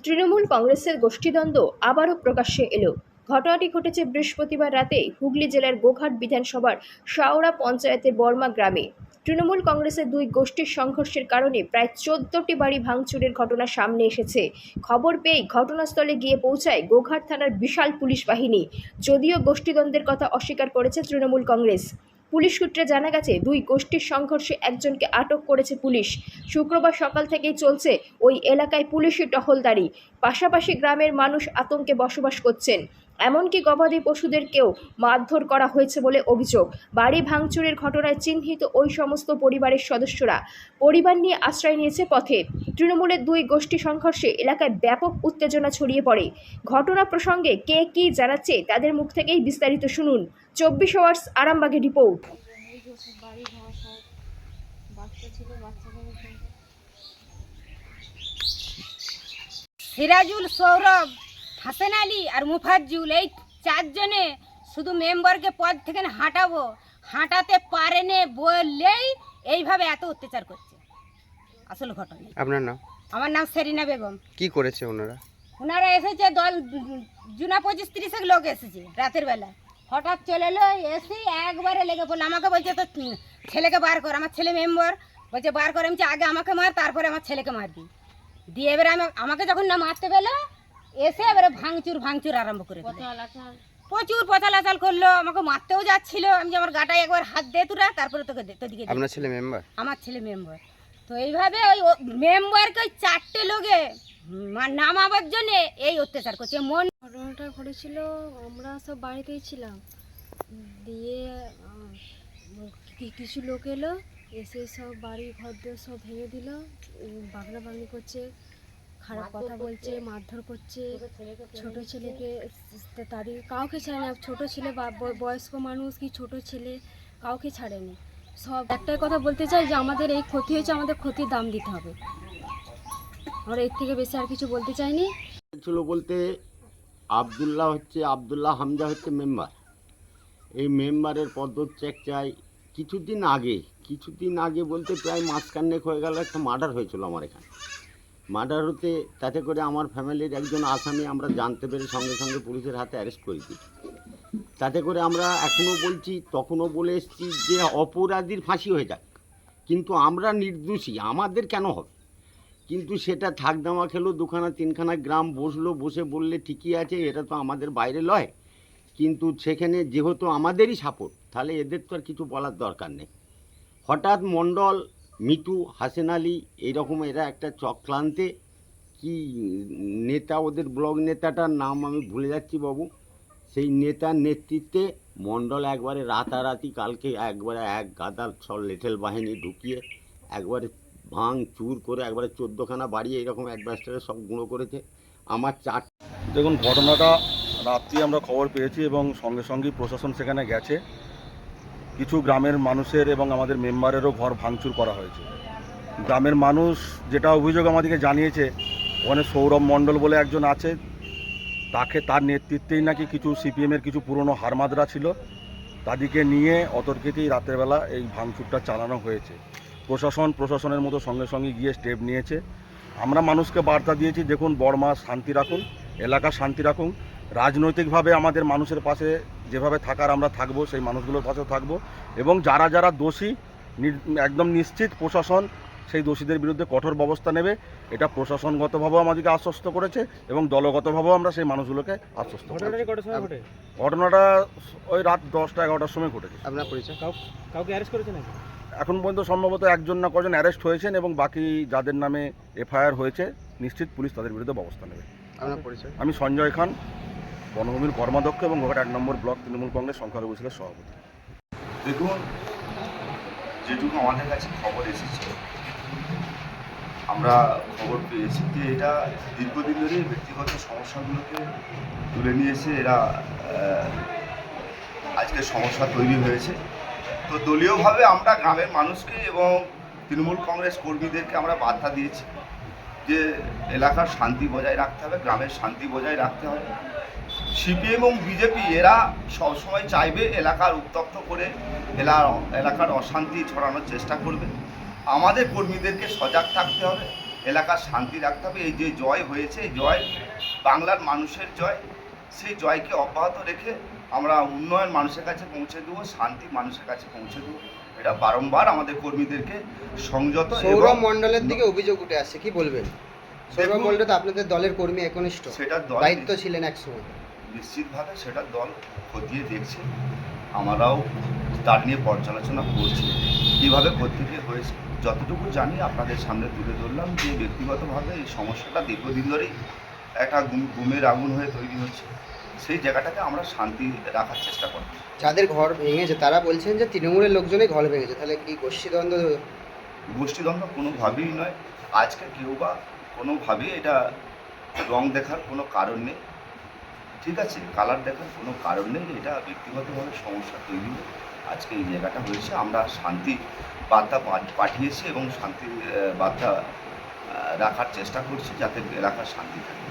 তৃণমূল কংগ্রেসের গোষ্ঠীদ্বন্দ্ব আবারও প্রকাশ্যে এলো। ঘটনাটি ঘটেছে বৃহস্পতিবার রাতে হুগলি জেলার গোঘাট বিধানসভার শাওড়া পঞ্চায়েতের বর্মা গ্রামে। তৃণমূল কংগ্রেসের দুই গোষ্ঠীর সংঘর্ষের কারণে প্রায় 14টি বাড়ি ভাঙচুরের ঘটনা সামনে এসেছে। খবর পেয়েই ঘটনাস্থলে গিয়ে পৌঁছায় গোঘাট থানার বিশাল পুলিশ বাহিনী। যদিও গোষ্ঠীদ্বন্দ্বের কথা অস্বীকার করেছে তৃণমূল কংগ্রেস। পুলিশ সূত্রে জানা গেছে, দুই গোষ্ঠীর সংঘর্ষে একজনকে আটক করেছে পুলিশ। শুক্রবার সকাল থেকেই চলছে ওই এলাকায় পুলিশি টহলদারি। পাশাপাশি গ্রামের মানুষ আতঙ্কে বসবাস করছেন। এমনকি গবাদি পশুদেরকেও মারধর করা হয়েছে বলে অভিযোগ। বাড়ি ভাঙচুরের ঘটনায় চিহ্নিত ওই সমস্ত পরিবারের সদস্যরা পরিবার নিয়ে আশ্রয় নিয়েছে পথে। তৃণমূলের দুই গোষ্ঠী সংঘর্ষে এলাকায় ব্যাপক উত্তেজনা ছড়িয়ে পড়ে। ঘটনা প্রসঙ্গে কে কী জানাচ্ছে তাদের মুখ থেকেই বিস্তারিত শুনুন। 24 আওয়ার্স আরামবাগের রিপোর্ট। সিরাজুল, সৌরভ, হাসান আলী আর মুফাজ্জুল, এই চারজনে শুধু মেম্বারকে পদ থেকে হাঁটাতে পারেনি বললেই এইভাবে এত অত্যাচার করছে। আসল ঘটনা। আপনার নাম? আমার নাম সেরিনা বেগম। কি করেছে ওনারা এসেছে দল, জুনা 25-30 লোক এসেছে রাতের বেলা। হঠাৎ চলে এলো, এসে একবারে লেগে পড়লো। আমাকে বলছে তো ছেলেকে বার কর। আমার ছেলে মেম্বার বলছে বার করে। আমি আগে আমাকে মার, তারপরে আমার ছেলেকে মারবি। দিয়ে এবারে আমাকে যখন না মারতে পেলো, এসে এবারে ভাঙচুর আরম্ভ করে প্রচুর পচালাচাল করলো। আমাকে মারতেও যাচ্ছিল। আমি যে আমার গাটায় একবার হাত দে তুরা, তারপরে তোদিকে। আপনার ছেলে মেম্বার? আমার ছেলে মেম্বার। তো এইভাবে ওই মেম্বারকে ওই 4টে লোকে নামাবার জন্য এই অত্যাচার করছে। ঘটনাটা ঘটেছিল, আমরা সব বাড়িতেই ছিলাম। দিয়ে কিছু লোক এলো, এসে সব বাড়ি ঘরদোর সব ভেঙে দিল। বাগনা বাগনি করছে, খারাপ কথা বলছে, মারধর করছে। ছোট ছেলেকে তাদের কাউকে ছাড়ে না। ছোট ছেলে বা বয়স্ক মানুষ কি ছোট ছেলে কাউকে ছাড়েনি। সব একটাই কথা বলতে চাই যে আমাদের এই ক্ষতি হয়েছে, আমাদের ক্ষতির দাম দিতে হবে। আমরা এর থেকে বেশি আর কিছু বলতে চাইনি। ছিল বলতে আবদুল্লাহ হামজা হচ্ছে মেম্বার। এই মেম্বারের পদত্যাগ চাই। কিছুদিন আগে বলতে প্রায় মাসখানেক হয়ে গেল, একটা মার্ডার হয়েছিল আমার এখানে। মার্ডার হতে তাতে করে আমার ফ্যামিলির একজন আসামি আমরা জানতে পেরে সঙ্গে সঙ্গে পুলিশের হাতে অ্যারেস্ট করে দিই। তাতে করে আমরা এখনও বলছি, তখনও বলে এসেছি যে অপরাধীর ফাঁসি হয়ে যাক, কিন্তু আমরা নির্দোষী, আমাদের কেন হবে? কিন্তু সেটা থাকদামা খেলো। 2-3খানা গ্রাম বসে বললে ঠিকই আছে, এটা তো আমাদের বাইরে লয়। কিন্তু সেখানে যেহেতু আমাদেরই সাপোর্ট, তাহলে এদের তো আর কিছু বলার দরকার নেই। হঠাৎ মণ্ডল, মিতু, হাসান আলী, এইরকম এরা একটা চক্রান্তে, কি নেতা, ওদের ব্লক নেতাটার নাম আমি ভুলে যাচ্ছি বাবু, সেই নেতার নেতৃত্বে মণ্ডল একবারে রাতারাতি কালকে একবারে এক গাদা সব লেঠেল বাহিনী ঢুকিয়ে একবারে চুর করে একবারে 14খানা বাড়ি এইরকম অ্যাডভাস্টারে সব গুঁড়ো করেছে। আমার দেখুন, ঘটনাটা রাত্রি আমরা খবর পেয়েছি এবং সঙ্গে সঙ্গেই প্রশাসন সেখানে গেছে। কিছু গ্রামের মানুষের এবং আমাদের মেম্বারেরও ঘর ভাঙচুর করা হয়েছে। গ্রামের মানুষ যেটা অভিযোগ আমাদেরকে জানিয়েছে, ওখানে সৌরভ মণ্ডল বলে একজন আছে, তার নেতৃত্বেই নাকি কিছু সিপিএমের কিছু পুরনো হারমাদরা ছিল, তাদেরকে নিয়ে অতর্কিতেই রাতের বেলা এই ভাঙচুরটা চালানো হয়েছে। প্রশাসনের মতো সঙ্গে সঙ্গে গিয়ে স্টেপ নিয়েছে। আমরা মানুষকে বার্তা দিয়েছি, দেখুন বর্মা শান্তি রাখুন, এলাকা শান্তি রাখুন। রাজনৈতিকভাবে আমাদের মানুষের পাশে যেভাবে থাকার আমরা থাকবো, সেই মানুষগুলোর পাশে থাকবো। এবং যারা দোষী, একদম নিশ্চিত প্রশাসন সেই দোষীদের বিরুদ্ধে কঠোর ব্যবস্থা নেবে। এটা প্রশাসনগতভাবেও আমাদেরকে আশ্বস্ত করেছে এবং দলগতভাবেও আমরা সেই মানুষগুলোকে আশ্বস্ত করেছি। ঘটনাটা ওই রাত 10টা-11টার সময় ঘটেছে। আপনার পরিচয়? কাউকে অ্যারেস্ট করেছে নাকি? এখন পর্যন্ত সম্ভবত একজন না কজন অ্যারেস্ট হয়েছেন এবং বাকি যাদের নামে এফআইআর হয়েছে নিশ্চিত পুলিশ তাদের বিরুদ্ধে ব্যবস্থা নেবে। আপনার পরিচয়? আমি সঞ্জয় খান, বনভূমির কর্মাধ্যক্ষ এবং গোঘাট 1 নম্বর ব্লক তৃণমূল কংগ্রেস সংখ্যালঘু সেলের সভাপতি। দেখুন, যেটুকু আমাদের কাছে খবর এসেছে, আমরা খবর পেয়েছি যে এটা দীর্ঘদিন ধরে ব্যক্তিগত সমস্যাগুলোকে তুলে নিয়ে এসে এরা আজকে সমস্যা তৈরি হয়েছে। তো দলীয়ভাবে আমরা গ্রামের মানুষকে এবং তৃণমূল কংগ্রেস কর্মীদেরকে আমরা বার্তা দিয়েছি যে এলাকার শান্তি বজায় রাখতে হবে, গ্রামের শান্তি বজায় রাখতে হবে। সিপিএম এবং বিজেপি এরা সবসময় চাইবে এলাকার উত্তপ্ত করে এলাকার অশান্তি ছড়ানোর চেষ্টা করবে। আমাদের কর্মীদেরকে সজাগ থাকতে হবে এলাকার শান্তি রাখতে হবে। এই যে জয় হয়েছে, এই জয় বাংলার মানুষের জয়, সেই জয়কে অব্যাহত রেখে আমরা উন্নয়ন মানুষের কাছে পৌঁছে দেবো, শান্তি মানুষের কাছে পৌঁছে দেবো। এটা বারংবার আমাদের কর্মীদেরকে সংযত সৌরভ মণ্ডলের দিকে অভিযোগ উঠে আসছে, কি বলবেন? সৌরভ দেখুন, মণ্ডল তো আপনাদের দলের কর্মী একনিষ্ঠ, সেটা দল দায়িত্ব ছিলেন একসময়। নিশ্চিতভাবে সেটা দল খতিয়ে দেখছে, আমরাও তার নিয়ে পর্যালোচনা করছি কীভাবে কোত্থেকে হয়েছে। যতটুকু জানি আপনাদের সামনে তুলে ধরলাম যে ব্যক্তিগতভাবে এই সমস্যাটা দীর্ঘদিন ধরেই একটা গুমের আগুন হয়ে তৈরি হচ্ছে, সেই জায়গাটাকে আমরা শান্তি রাখার চেষ্টা করব। যাদের ঘর ভেঙেছে তারা বলছেন যে তৃণমূলের লোকজনই ঘর ভেঙেছে, তাহলে কি গোষ্ঠীদ্বন্দ্ব? গোষ্ঠীদ্বন্দ্ব কোনোভাবেই নয়। আজকে কেউ বা কোনোভাবেই এটা রং দেখার কোনো কারণ নেই, ঠিক আছে, কালার দেখার কোনো কারণ নেই। এটা ব্যক্তিগতভাবে সমস্যা তৈরি হয়ে আজকে এই জায়গাটা হয়েছে। আমরা শান্তি বার্তা পাঠিয়েছি এবং শান্তি বার্তা রাখার চেষ্টা করছি যাতে এলাকার শান্তি থাকে।